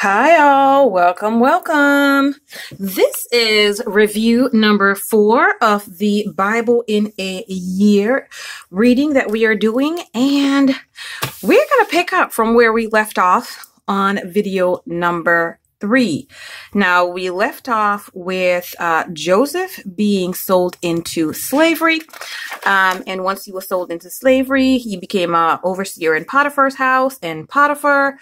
Hi all, welcome. This is review number 4 of the Bible in a Year reading that we are doing, and we're going to pick up from where we left off on video number 3. Now, we left off with Joseph being sold into slavery, and once he was sold into slavery, he became an overseer in Potiphar's house, and Potiphar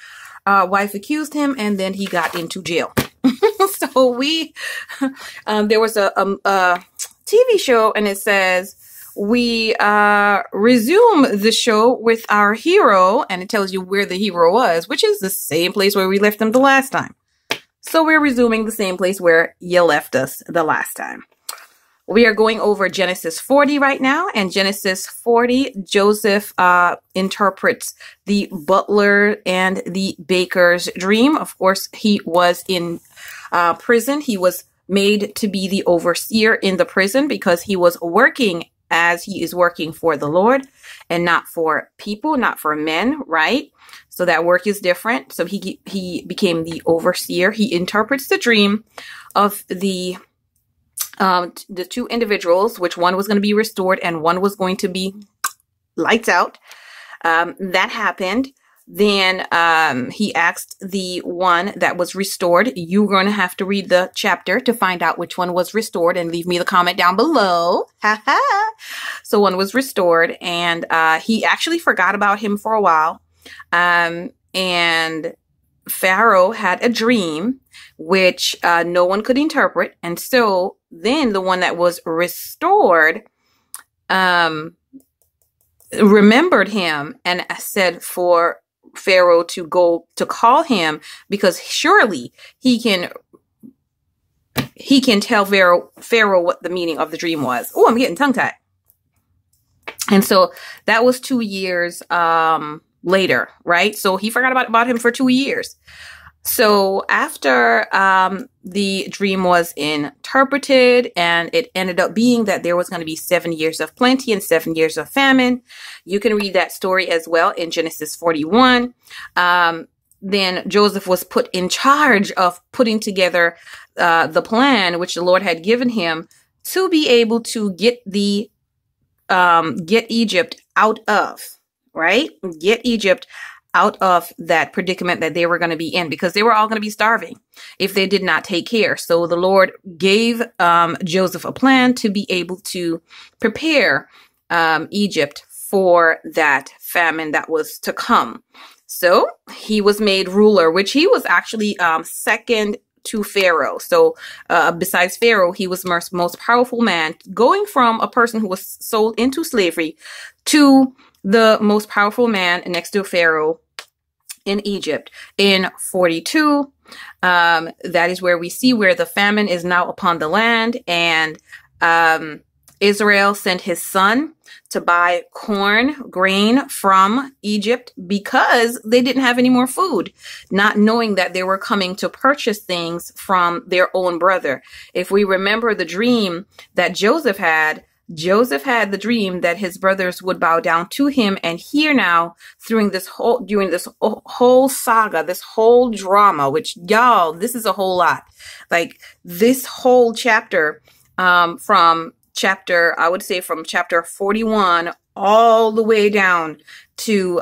wife accused him, and then he got into jail. So there was a TV show, and it says we resume the show with our hero, and it tells you where the hero was, which is the same place where we left him the last time. So we're resuming the same place where you left us the last time. We are going over Genesis 40 right now, and Genesis 40, Joseph interprets the butler and the baker's dream. Of course, he was in prison. He was made to be the overseer in the prison because he was working as he is working for the Lord and not for people, not for men, right? So that work is different. So he became the overseer. He interprets the dream of the two individuals, which one was going to be restored and one was going to be lights out. That happened. Then he asked the one that was restored, you're going to have to read the chapter to find out which one was restored and leave me the comment down below. So one was restored, and he actually forgot about him for a while. And Pharaoh had a dream which no one could interpret. And so then the one that was restored remembered him and said for Pharaoh to go to call him, because surely he can tell Pharaoh what the meaning of the dream was. Oh, I'm getting tongue-tied. And so that was 2 years later, right? So he forgot about him for 2 years. So after the dream was interpreted, and it ended up being that there was going to be 7 years of plenty and 7 years of famine. You can read that story as well in Genesis 41. Then Joseph was put in charge of putting together the plan which the Lord had given him to be able to get Egypt out of, right? Get Egypt out of that predicament that they were going to be in, because they were all going to be starving if they did not take care. So the Lord gave Joseph a plan to be able to prepare Egypt for that famine that was to come. So he was made ruler, which he was actually second to Pharaoh. So besides Pharaoh, he was the most powerful man, going from a person who was sold into slavery to the most powerful man next to Pharaoh in Egypt. In 42, that is where we see where the famine is now upon the land, and Israel sent his son to buy grain from Egypt because they didn't have any more food, not knowing that they were coming to purchase things from their own brother. If we remember the dream that Joseph had the dream that his brothers would bow down to him. And here now, during this whole saga, this whole drama, which y'all, this is a whole lot. Like this whole chapter, from chapter 41 all the way down to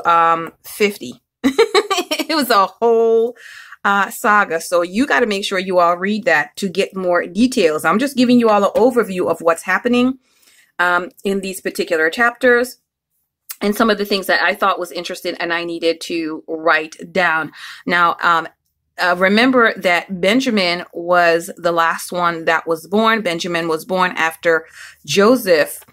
50. It was a whole saga. So you got to make sure you all read that to get more details. I'm just giving you all an overview of what's happening in these particular chapters, and some of the things that I thought was interesting and I needed to write down. Now, remember that Benjamin was the last one that was born. Benjamin was born after Joseph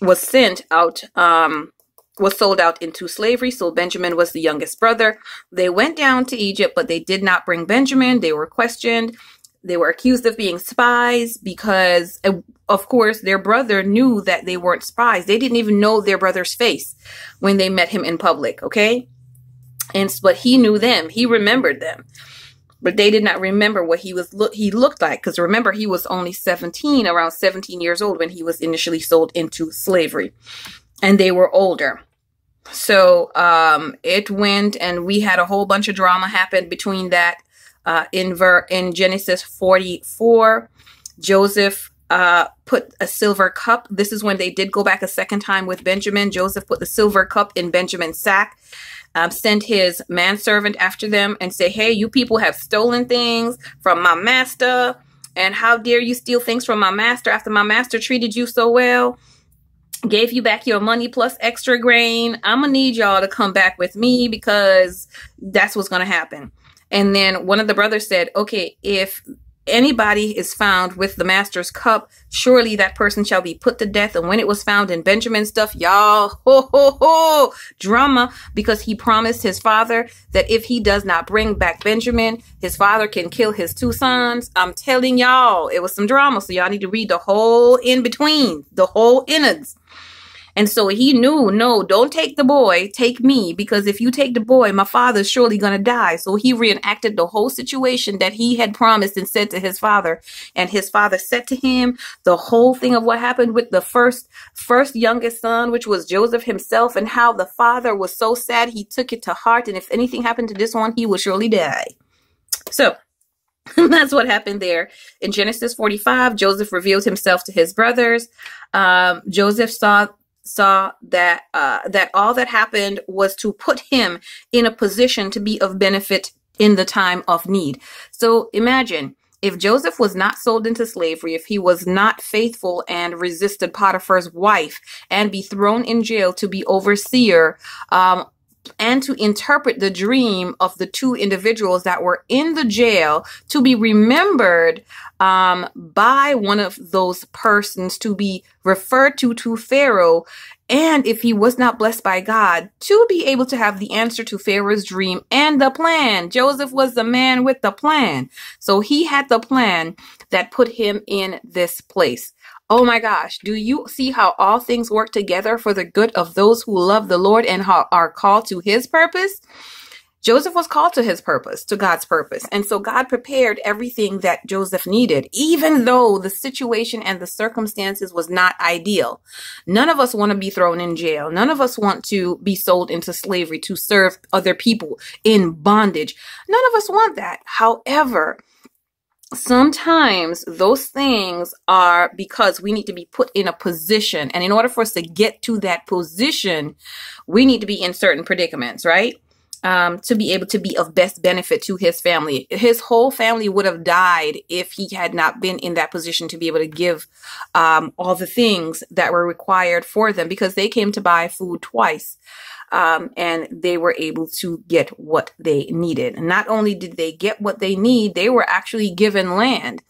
was sent out, was sold out into slavery. So Benjamin was the youngest brother. They went down to Egypt, but they did not bring Benjamin. They were questioned. They were accused of being spies because, of course, their brother knew that they weren't spies. They didn't even know their brother's face when they met him in public, okay? But he knew them. He remembered them. But they did not remember what he looked like, because remember, he was only 17, around 17 years old when he was initially sold into slavery. And they were older. So it went, and we had a whole bunch of drama happen between that In Genesis 44, Joseph put a silver cup. This is when they did go back a second time with Benjamin. Joseph put the silver cup in Benjamin's sack, sent his manservant after them and say, hey, you people have stolen things from my master. And how dare you steal things from my master after my master treated you so well? Gave you back your money plus extra grain. I'm gonna need y'all to come back with me because that's what's gonna happen. And then one of the brothers said, okay, if anybody is found with the master's cup, surely that person shall be put to death. And when it was found in Benjamin's stuff, y'all, drama, because he promised his father that if he does not bring back Benjamin, his father can kill his 2 sons. I'm telling y'all, it was some drama. So y'all need to read the whole in between, the whole innards. And so he knew, no, don't take the boy, take me, because if you take the boy, my father's surely going to die. So he reenacted the whole situation that he had promised and said to his father. And his father said to him the whole thing of what happened with the first youngest son, which was Joseph himself, and how the father was so sad he took it to heart. And if anything happened to this one, he will surely die. So that's what happened there. In Genesis 45, Joseph revealed himself to his brothers. Joseph saw that all that happened was to put him in a position to be of benefit in the time of need. So imagine if Joseph was not sold into slavery, if he was not faithful and resisted Potiphar's wife and be thrown in jail to be overseer, and to interpret the dream of the 2 individuals that were in the jail, to be remembered by one of those persons, to be referred to Pharaoh, and if he was not blessed by God, to be able to have the answer to Pharaoh's dream and the plan. Joseph was the man with the plan. So he had the plan that put him in this place. Oh my gosh, do you see how all things work together for the good of those who love the Lord and are called to his purpose? Joseph was called to his purpose, to God's purpose. And so God prepared everything that Joseph needed, even though the situation and the circumstances was not ideal. None of us want to be thrown in jail. None of us want to be sold into slavery to serve other people in bondage. None of us want that. However, sometimes those things are because we need to be put in a position. And in order for us to get to that position, we need to be in certain predicaments, right? To be able to be of best benefit to his family. His whole family would have died if he had not been in that position to be able to give all the things that were required for them, because they came to buy food twice. And they were able to get what they needed. And not only did they get what they need, they were actually given land.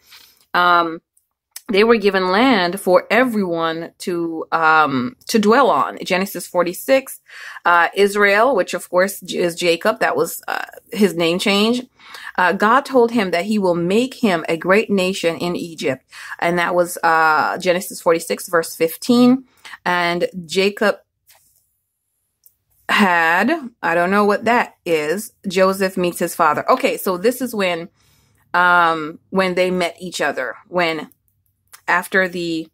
They were given land for everyone to dwell on. Genesis 46, Israel, which of course is Jacob, that was his name change. God told him that he will make him a great nation in Egypt. And that was Genesis 46, verse 15. And Jacob had, I don't know what that is, Joseph meets his father. Okay, so this is when they met each other. When after the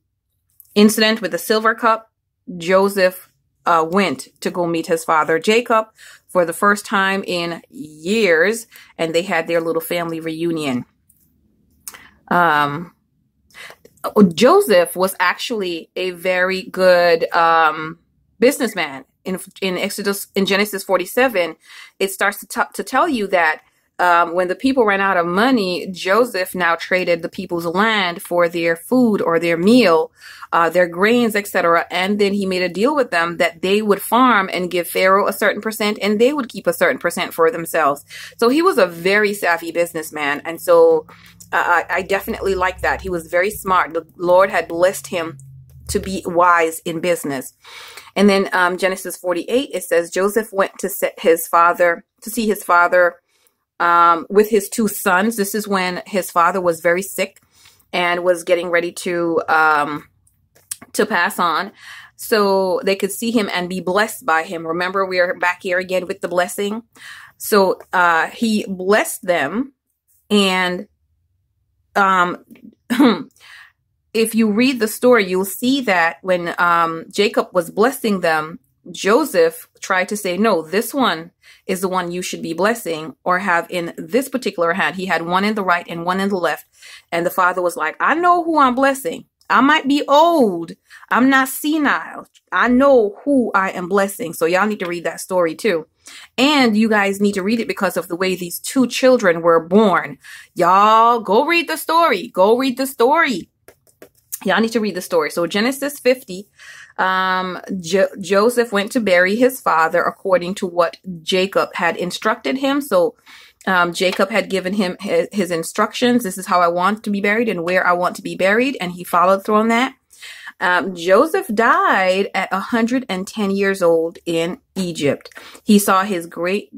incident with the silver cup, Joseph went to go meet his father Jacob for the first time in years, and they had their little family reunion. Joseph was actually a very good businessman. In Genesis 47, it starts to tell you that when the people ran out of money, Joseph now traded the people's land for their food or their meal, their grains, etc. And then he made a deal with them that they would farm and give Pharaoh a certain percent, and they would keep a certain percent for themselves. So he was a very savvy businessman. And so I definitely like that. He was very smart. The Lord had blessed him to be wise in business. And then Genesis 48, it says Joseph went to see his father with his 2 sons. This is when his father was very sick and was getting ready to pass on. So they could see him and be blessed by him. Remember, we are back here again with the blessing. So he blessed them. And if you read the story, you'll see that when Jacob was blessing them, Joseph tried to say, no, this one is the one you should be blessing or have in this particular hand. He had one in the right and one in the left. And the father was like, I know who I'm blessing. I might be old. I'm not senile. I know who I am blessing. So y'all need to read that story too. And you guys need to read it because of the way these two children were born. Y'all go read the story. Go read the story. Y'all need to read the story. So Genesis 50, Joseph went to bury his father according to what Jacob had instructed him. So Jacob had given him his instructions. This is how I want to be buried and where I want to be buried. And he followed through on that. Joseph died at 110 years old in Egypt. He saw his great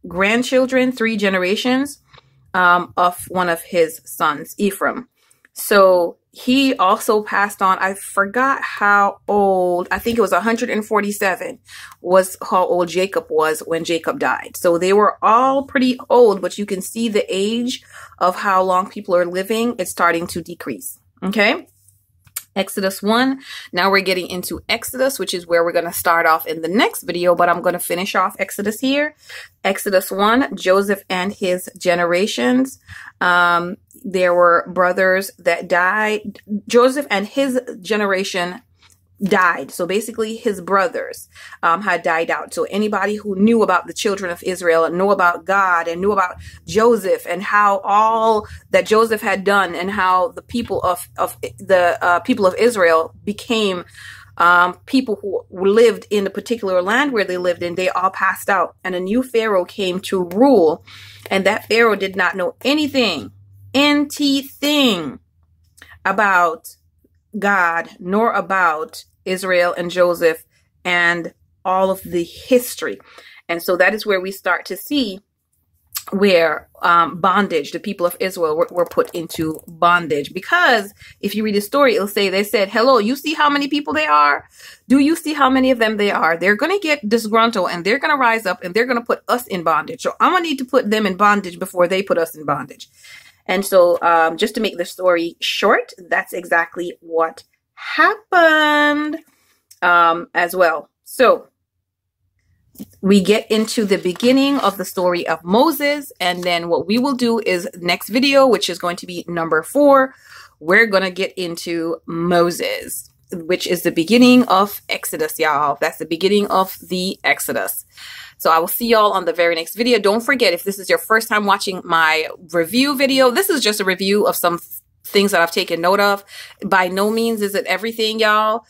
grandchildren, 3 generations, of one of his sons, Ephraim. So he also passed on. I forgot how old. I think it was 147 was how old Jacob was when Jacob died. So they were all pretty old, but you can see the age of how long people are living. It's starting to decrease. Okay. Exodus 1. Now we're getting into Exodus, which is where we're going to start off in the next video, but I'm going to finish off Exodus here. Exodus 1, Joseph and his generations. There were brothers that died. Joseph and his generation died. So basically his brothers had died out. So anybody who knew about the children of Israel and knew about God and knew about Joseph and how all that Joseph had done and how the people of Israel became people who lived in the particular land where they lived in, they all passed out. And a new Pharaoh came to rule. And that Pharaoh did not know anything about God, nor about Israel and Joseph and all of the history. And so that is where we start to see where bondage, the people of Israel were put into bondage. Because if you read the story, it'll say they said, hello, you see how many people they are? Do you see how many of them they are? They're going to get disgruntled and they're going to rise up and they're going to put us in bondage. So I'm going to need to put them in bondage before they put us in bondage. And so just to make the story short, that's exactly what happened as well. So we get into the beginning of the story of Moses. And then what we will do is next video, which is going to be number 4, we're going to get into Moses, which is the beginning of Exodus, y'all. That's the beginning of the Exodus. So I will see y'all on the very next video. Don't forget, if this is your first time watching my review video, this is just a review of some things that I've taken note of. By no means is it everything, y'all.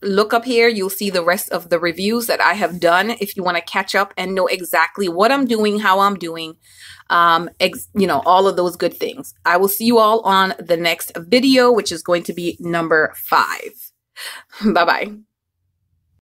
Look up here. You'll see the rest of the reviews that I have done if you want to catch up and know exactly what I'm doing, how I'm doing, you know, all of those good things. I will see you all on the next video, which is going to be number 5. Bye-bye.